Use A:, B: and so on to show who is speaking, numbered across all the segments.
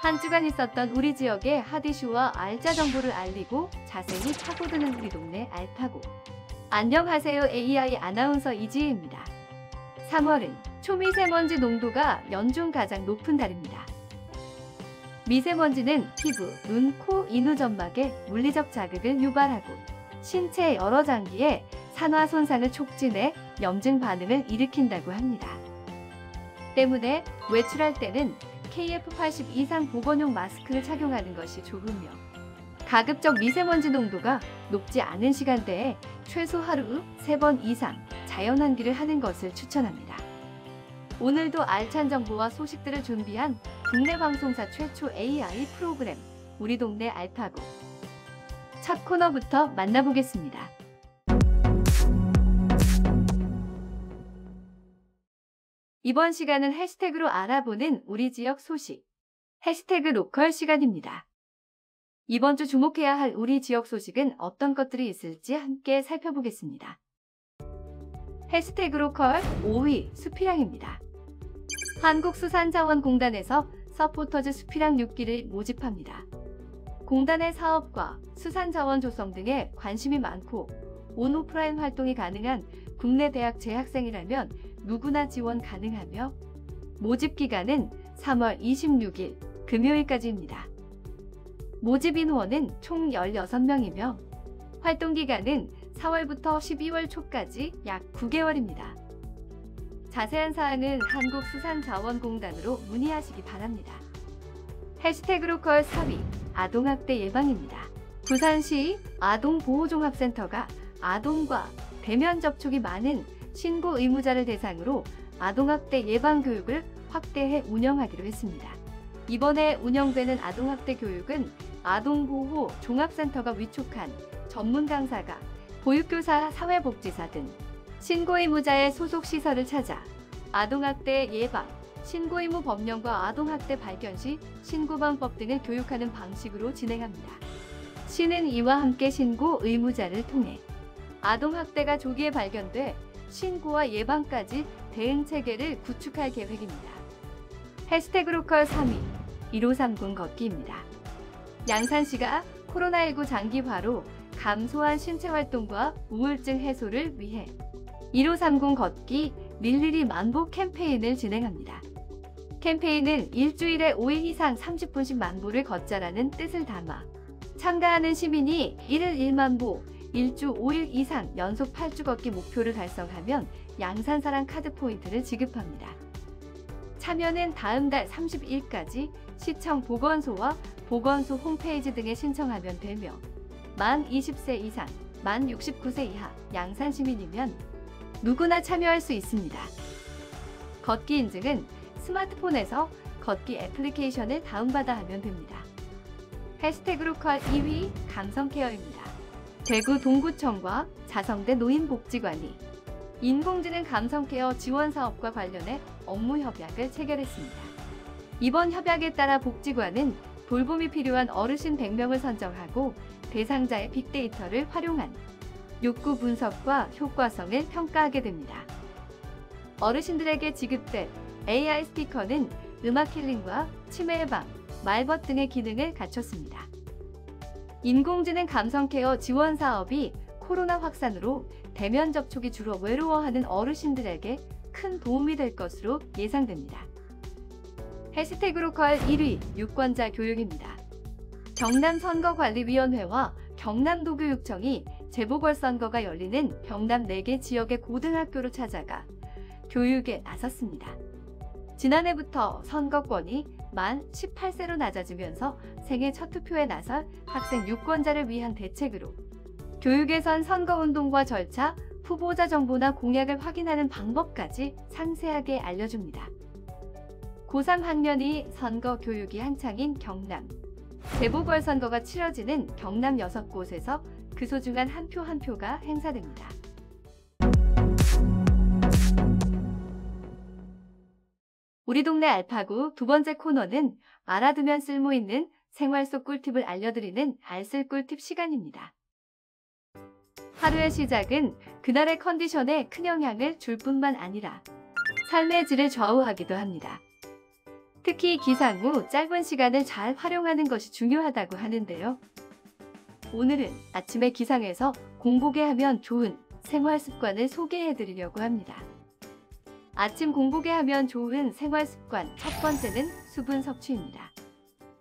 A: 한 주간 있었던 우리 지역의 핫 이슈와 알짜 정보를 알리고 자세히 파고드는 우리 동네 알파고. 안녕하세요. AI 아나운서 이지혜입니다. 3월은 초미세먼지 농도가 연중 가장 높은 달입니다. 미세먼지는 피부, 눈, 코, 인후 점막에 물리적 자극을 유발하고 신체 여러 장기에 산화 손상을 촉진해 염증 반응을 일으킨다고 합니다. 때문에 외출할 때는 KF80 이상 보건용 마스크를 착용하는 것이 좋으며 가급적 미세먼지 농도가 높지 않은 시간대에 최소 하루 3번 이상 자연환기를 하는 것을 추천합니다. 오늘도 알찬 정보와 소식들을 준비한 국내 방송사 최초 AI 프로그램 우리 동네 알파고. 첫 코너부터 만나보겠습니다. 이번 시간은 해시태그로 알아보는 우리 지역 소식, 해시태그 로컬 시간입니다. 이번 주 주목해야 할 우리 지역 소식은 어떤 것들이 있을지 함께 살펴보겠습니다. 해시태그 로컬 5위 수피량입니다. 한국수산자원공단에서 서포터즈 수피량 6기를 모집합니다. 공단의 사업과 수산자원 조성 등에 관심이 많고 온오프라인 활동이 가능한 국내 대학 재학생이라면 누구나 지원 가능하며 모집 기간은 3월 26일 금요일까지입니다. 모집 인원은 총 16명이며 활동 기간은 4월부터 12월 초까지 약 9개월입니다. 자세한 사항은 한국수산자원공단으로 문의하시기 바랍니다. 해시태그 로컬 4위 아동학대 예방입니다. 부산시 아동보호종합센터가 아동과 대면 접촉이 많은 신고 의무자를 대상으로 아동학대 예방 교육을 확대해 운영하기로 했습니다. 이번에 운영되는 아동학대 교육은 아동보호 종합센터가 위촉한 전문 강사가 보육교사, 사회복지사 등 신고 의무자의 소속 시설을 찾아 아동학대 예방, 신고 의무 법령과 아동학대 발견 시 신고방법 등을 교육하는 방식으로 진행합니다. 시는 이와 함께 신고 의무자를 통해 아동학대가 조기에 발견돼 신고와 예방까지 대응 체계를 구축할 계획입니다. 해시태그 로컬 3위 1530 걷기입니다. 양산시가 코로나19 장기화로 감소한 신체활동과 우울증 해소를 위해 1530 걷기 릴리리 만보 캠페인을 진행합니다. 캠페인은 일주일에 5일 이상 30분씩 만보를 걷자라는 뜻을 담아 참가하는 시민이 1일 1만보, 일주 5일 이상 연속 8주 걷기 목표를 달성하면 양산사랑 카드 포인트를 지급합니다. 참여는 다음 달 30일까지 시청 보건소와 보건소 홈페이지 등에 신청하면 되며 만 20세 이상, 만 69세 이하 양산 시민이면 누구나 참여할 수 있습니다. 걷기 인증은 스마트폰에서 걷기 애플리케이션을 다운받아 하면 됩니다. 해시태그 로컬 2위 감성케어입니다. 대구 동구청과 자성대 노인복지관이 인공지능 감성케어 지원 사업과 관련해 업무 협약을 체결했습니다. 이번 협약에 따라 복지관은 돌봄이 필요한 어르신 100명을 선정하고 대상자의 빅데이터를 활용한 욕구 분석과 효과성을 평가하게 됩니다. 어르신들에게 지급된 AI 스피커는 음악 힐링과 치매 예방, 말벗 등의 기능을 갖췄습니다. 인공지능 감성케어 지원 사업이 코로나 확산으로 대면 접촉이 주로 외로워하는 어르신들에게 큰 도움이 될 것으로 예상됩니다. 해시태그 로컬 1위 유권자 교육입니다. 경남선거관리위원회와 경남도교육청이 재보궐선거가 열리는 경남 4개 지역의 고등학교로 찾아가 교육에 나섰습니다. 지난해부터 선거권이 만 18세로 낮아지면서 생애 첫 투표에 나설 학생 유권자를 위한 대책으로 교육에선 선거운동과 절차, 후보자 정보나 공약을 확인하는 방법까지 상세하게 알려줍니다. 고3 학년이 선거 교육이 한창인 경남. 재보궐선거가 치러지는 경남 6곳에서 그 소중한 한 표 한 표가 행사됩니다. 우리 동네 알파고 두 번째 코너는 알아두면 쓸모있는 생활 속 꿀팁을 알려드리는 알쓸 꿀팁 시간입니다. 하루의 시작은 그날의 컨디션에 큰 영향을 줄 뿐만 아니라 삶의 질을 좌우하기도 합니다. 특히 기상 후 짧은 시간을 잘 활용하는 것이 중요하다고 하는데요. 오늘은 아침에 기상해서 공복에 하면 좋은 생활 습관을 소개해 드리려고 합니다. 아침 공복에 하면 좋은 생활 습관 첫 번째는 수분 섭취입니다.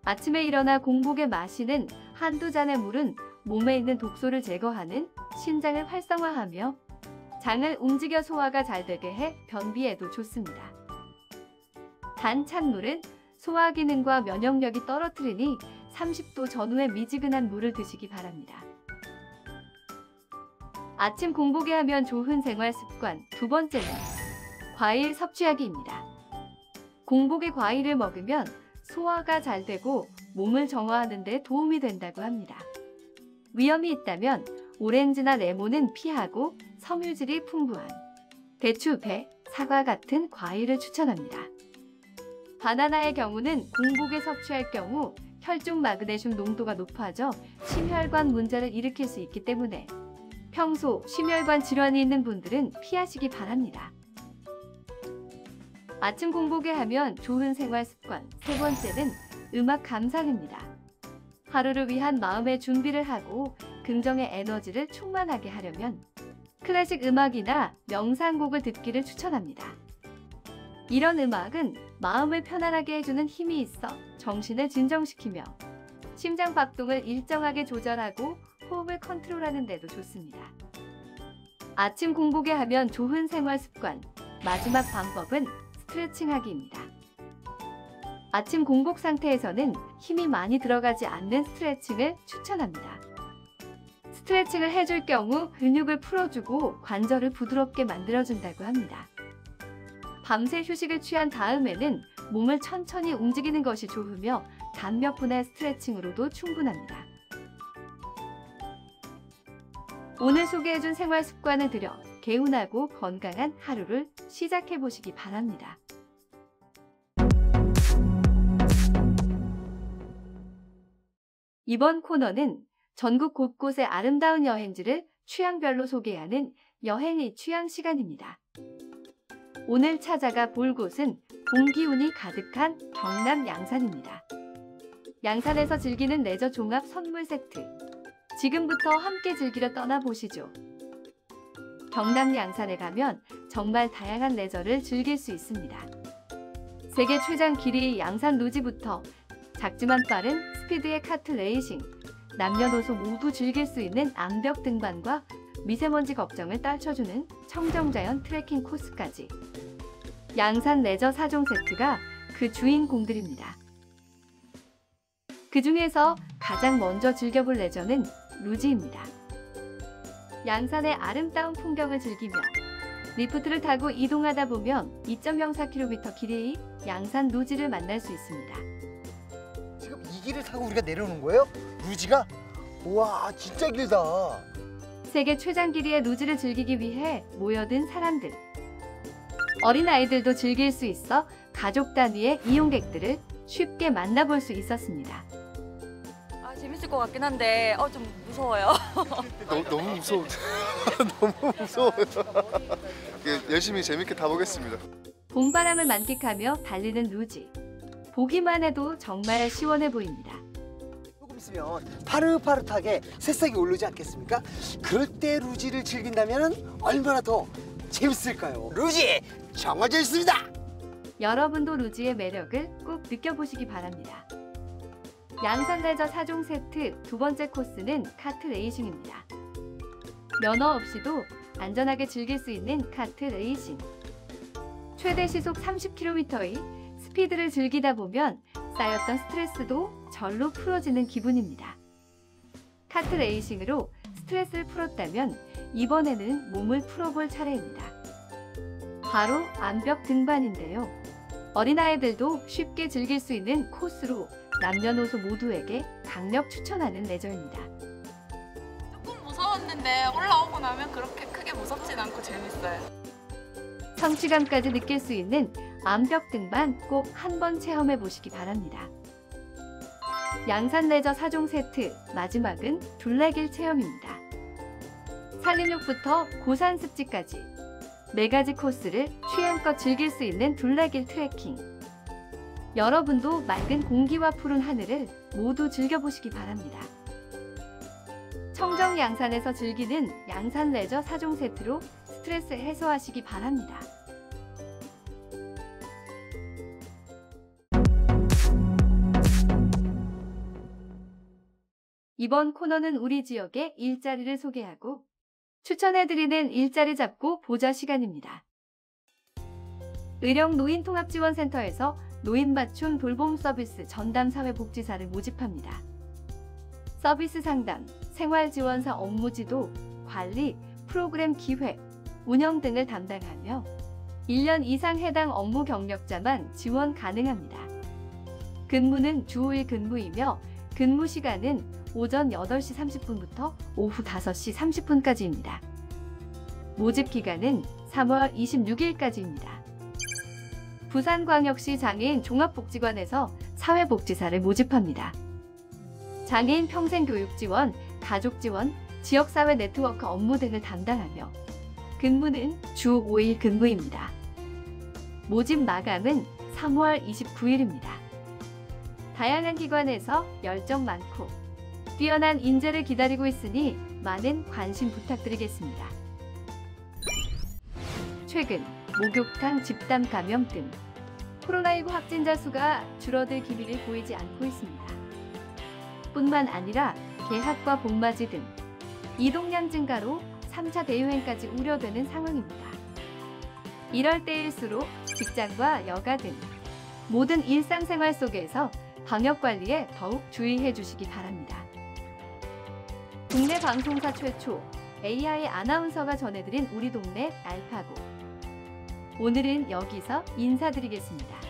A: 아침에 일어나 공복에 마시는 한두 잔의 물은 몸에 있는 독소를 제거하는 신장을 활성화하며 장을 움직여 소화가 잘 되게 해 변비에도 좋습니다. 단 찬물은 소화 기능과 면역력이 떨어뜨리니 30도 전후의 미지근한 물을 드시기 바랍니다. 아침 공복에 하면 좋은 생활 습관 두 번째는 과일 섭취하기입니다. 공복에 과일을 먹으면 소화가 잘 되고 몸을 정화하는 데 도움이 된다고 합니다. 위험이 있다면 오렌지나 레몬은 피하고 섬유질이 풍부한 대추, 배, 사과 같은 과일을 추천합니다. 바나나의 경우는 공복에 섭취할 경우 혈중 마그네슘 농도가 높아져 심혈관 문제를 일으킬 수 있기 때문에 평소 심혈관 질환이 있는 분들은 피하시기 바랍니다. 아침 공복에 하면 좋은 생활 습관 세 번째는 음악 감상입니다. 하루를 위한 마음의 준비를 하고 긍정의 에너지를 충만하게 하려면 클래식 음악이나 명상곡을 듣기를 추천합니다. 이런 음악은 마음을 편안하게 해주는 힘이 있어 정신을 진정시키며 심장 박동을 일정하게 조절하고 호흡을 컨트롤하는 데도 좋습니다. 아침 공복에 하면 좋은 생활 습관 마지막 방법은 스트레칭하기입니다. 아침 공복 상태에서는 힘이 많이 들어가지 않는 스트레칭을 추천합니다. 스트레칭을 해줄 경우 근육을 풀어주고 관절을 부드럽게 만들어준다고 합니다. 밤새 휴식을 취한 다음에는 몸을 천천히 움직이는 것이 좋으며 단 몇 분의 스트레칭으로도 충분합니다. 오늘 소개해준 생활 습관을 들여 개운하고 건강한 하루를 시작해보시기 바랍니다. 이번 코너는 전국 곳곳의 아름다운 여행지를 취향별로 소개하는 여행의 취향 시간입니다. 오늘 찾아가 볼 곳은 봄 기운이 가득한 경남 양산입니다. 양산에서 즐기는 레저 종합 선물 세트. 지금부터 함께 즐기러 떠나보시죠. 경남 양산에 가면 정말 다양한 레저를 즐길 수 있습니다. 세계 최장 길이의 양산 루지부터 작지만 빠른 스피드의 카트 레이싱, 남녀노소 모두 즐길 수 있는 암벽 등반과 미세먼지 걱정을 떨쳐주는 청정자연 트레킹 코스까지. 양산 레저 4종 세트가 그 주인공들입니다. 그 중에서 가장 먼저 즐겨볼 레저는 루지입니다. 양산의 아름다운 풍경을 즐기며 리프트를 타고 이동하다 보면 2.04km 길이의 양산 루지를 만날 수 있습니다.
B: 지금 이 길을 타고 우리가 내려오는 거예요? 루지가? 우와, 진짜 길다.
A: 세계 최장 길이의 루지를 즐기기 위해 모여든 사람들. 어린아이들도 즐길 수 있어 가족 단위의 이용객들을 쉽게 만나볼 수 있었습니다.
C: 재밌을 것 같긴 한데 좀 무서워요.
D: 너무 무서워. 너무 무서워요. 열심히 재밌게 타보겠습니다.
A: 봄바람을 만끽하며 달리는 루지. 보기만 해도 정말 시원해 보입니다.
B: 조금 있으면 파릇파릇하게 새싹이 오르지 않겠습니까? 그럴 때 루지를 즐긴다면 얼마나 더 재밌을까요? 루지 정해져 있습니다.
A: 여러분도 루지의 매력을 꼭 느껴보시기 바랍니다. 양산 레저 4종 세트 두 번째 코스는 카트 레이싱입니다. 면허 없이도 안전하게 즐길 수 있는 카트 레이싱. 최대 시속 30km의 스피드를 즐기다 보면 쌓였던 스트레스도 절로 풀어지는 기분입니다. 카트 레이싱으로 스트레스를 풀었다면 이번에는 몸을 풀어볼 차례입니다. 바로 암벽 등반인데요. 어린아이들도 쉽게 즐길 수 있는 코스로 남녀노소 모두에게 강력 추천하는 레저입니다.
E: 조금 무서웠는데 올라오고 나면 그렇게 크게 무섭진 않고 재밌어요.
A: 성취감까지 느낄 수 있는 암벽 등반 꼭 한번 체험해 보시기 바랍니다. 양산 레저 4종 세트 마지막은 둘레길 체험입니다. 산림욕부터 고산 습지까지 4가지 코스를 취향껏 즐길 수 있는 둘레길 트레킹. 여러분도 맑은 공기와 푸른 하늘을 모두 즐겨보시기 바랍니다. 청정 양산에서 즐기는 양산 레저 4종 세트로 스트레스 해소하시기 바랍니다. 이번 코너는 우리 지역의 일자리를 소개하고 추천해드리는 일자리 잡고 보자 시간입니다. 의령 노인통합지원센터에서 노인 맞춤 돌봄 서비스 전담 사회복지사를 모집합니다. 서비스 상담, 생활지원사 업무 지도, 관리, 프로그램 기획, 운영 등을 담당하며 1년 이상 해당 업무 경력자만 지원 가능합니다. 근무는 주 5일 근무이며 근무 시간은 오전 8시 30분부터 오후 5시 30분까지입니다. 모집 기간은 3월 26일까지입니다. 부산광역시 장애인 종합복지관에서 사회복지사를 모집합니다. 장애인 평생교육 지원, 가족 지원, 지역사회 네트워크 업무 등을 담당하며 근무는 주 5일 근무입니다. 모집 마감은 3월 29일입니다. 다양한 기관에서 열정 많고 뛰어난 인재를 기다리고 있으니 많은 관심 부탁드리겠습니다. 최근 목욕탕 집단 감염 등 코로나19 확진자 수가 줄어들 기미를 보이지 않고 있습니다. 뿐만 아니라 개학과 봄맞이 등 이동량 증가로 3차 대유행까지 우려되는 상황입니다. 이럴 때일수록 직장과 여가 등 모든 일상생활 속에서 방역관리에 더욱 주의해 주시기 바랍니다. 국내 방송사 최초 AI 아나운서가 전해드린 우리 동네 알파고. 오늘은 여기서 인사드리겠습니다.